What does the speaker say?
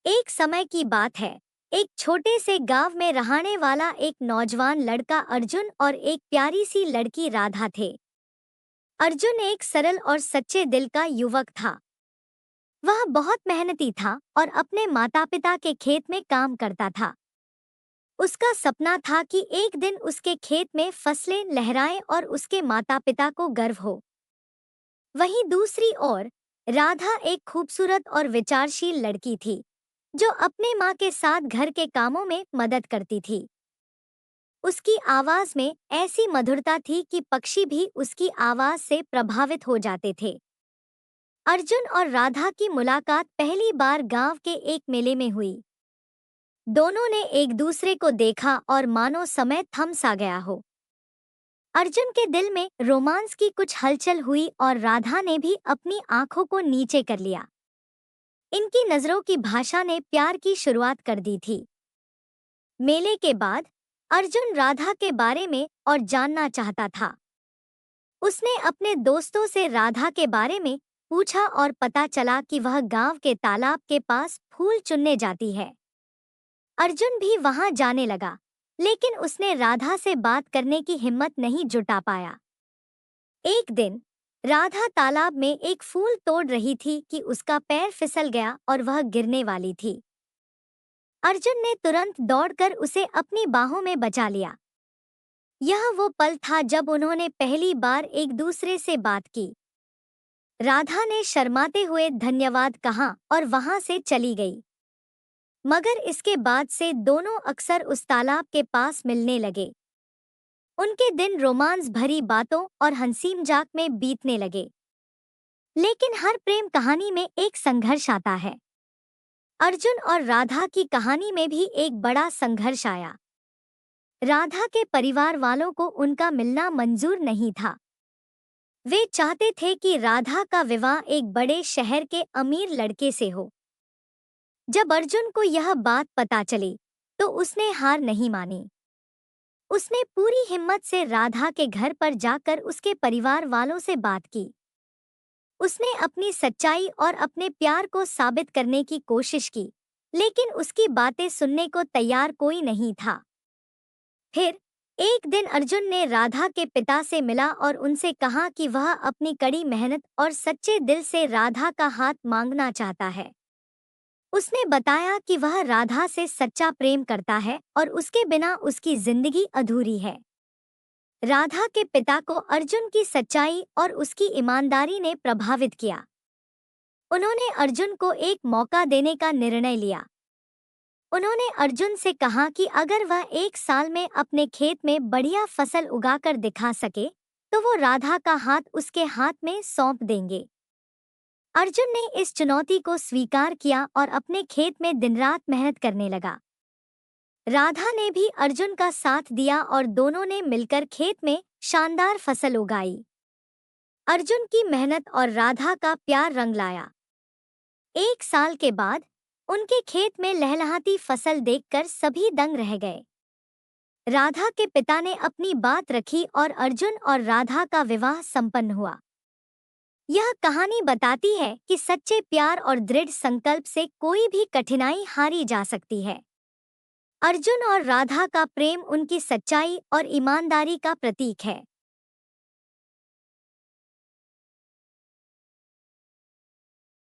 एक समय की बात है। एक छोटे से गांव में रहने वाला एक नौजवान लड़का अर्जुन और एक प्यारी सी लड़की राधा थे। अर्जुन एक सरल और सच्चे दिल का युवक था। वह बहुत मेहनती था और अपने माता पिता के खेत में काम करता था। उसका सपना था कि एक दिन उसके खेत में फसलें लहराएं और उसके माता पिता को गर्व हो। वहीं दूसरी ओर राधा एक खूबसूरत और विचारशील लड़की थी, जो अपने माँ के साथ घर के कामों में मदद करती थी। उसकी आवाज में ऐसी मधुरता थी कि पक्षी भी उसकी आवाज से प्रभावित हो जाते थे। अर्जुन और राधा की मुलाकात पहली बार गांव के एक मेले में हुई। दोनों ने एक दूसरे को देखा और मानो समय थम सा गया हो। अर्जुन के दिल में रोमांस की कुछ हलचल हुई और राधा ने भी अपनी आंखों को नीचे कर लिया। इनकी नजरों की भाषा ने प्यार की शुरुआत कर दी थी। मेले के बाद अर्जुन राधा के बारे में और जानना चाहता था। उसने अपने दोस्तों से राधा के बारे में पूछा और पता चला कि वह गांव के तालाब के पास फूल चुनने जाती है। अर्जुन भी वहां जाने लगा, लेकिन उसने राधा से बात करने की हिम्मत नहीं जुटा पाया। एक दिन राधा तालाब में एक फूल तोड़ रही थी कि उसका पैर फिसल गया और वह गिरने वाली थी। अर्जुन ने तुरंत दौड़कर उसे अपनी बाहों में बचा लिया। यह वो पल था जब उन्होंने पहली बार एक दूसरे से बात की। राधा ने शर्माते हुए धन्यवाद कहा और वहां से चली गई। मगर इसके बाद से दोनों अक्सर उस तालाब के पास मिलने लगे। उनके दिन रोमांस भरी बातों और हंसी मजाक में बीतने लगे। लेकिन हर प्रेम कहानी में एक संघर्ष आता है। अर्जुन और राधा की कहानी में भी एक बड़ा संघर्ष आया। राधा के परिवार वालों को उनका मिलना मंजूर नहीं था। वे चाहते थे कि राधा का विवाह एक बड़े शहर के अमीर लड़के से हो। जब अर्जुन को यह बात पता चली, तो उसने हार नहीं मानी। उसने पूरी हिम्मत से राधा के घर पर जाकर उसके परिवार वालों से बात की। उसने अपनी सच्चाई और अपने प्यार को साबित करने की कोशिश की, लेकिन उसकी बातें सुनने को तैयार कोई नहीं था। फिर एक दिन अर्जुन ने राधा के पिता से मिला और उनसे कहा कि वह अपनी कड़ी मेहनत और सच्चे दिल से राधा का हाथ मांगना चाहता है। उसने बताया कि वह राधा से सच्चा प्रेम करता है और उसके बिना उसकी जिंदगी अधूरी है। राधा के पिता को अर्जुन की सच्चाई और उसकी ईमानदारी ने प्रभावित किया। उन्होंने अर्जुन को एक मौका देने का निर्णय लिया। उन्होंने अर्जुन से कहा कि अगर वह 1 साल में अपने खेत में बढ़िया फसल उगाकर दिखा सके, तो वो राधा का हाथ उसके हाथ में सौंप देंगे। अर्जुन ने इस चुनौती को स्वीकार किया और अपने खेत में दिन रात मेहनत करने लगा। राधा ने भी अर्जुन का साथ दिया और दोनों ने मिलकर खेत में शानदार फसल उगाई। अर्जुन की मेहनत और राधा का प्यार रंग लाया। 1 साल के बाद उनके खेत में लहलहाती फसल देखकर सभी दंग रह गए। राधा के पिता ने अपनी बात रखी और अर्जुन और राधा का विवाह संपन्न हुआ। यह कहानी बताती है कि सच्चे प्यार और दृढ़ संकल्प से कोई भी कठिनाई हारी जा सकती है। अर्जुन और राधा का प्रेम उनकी सच्चाई और ईमानदारी का प्रतीक है।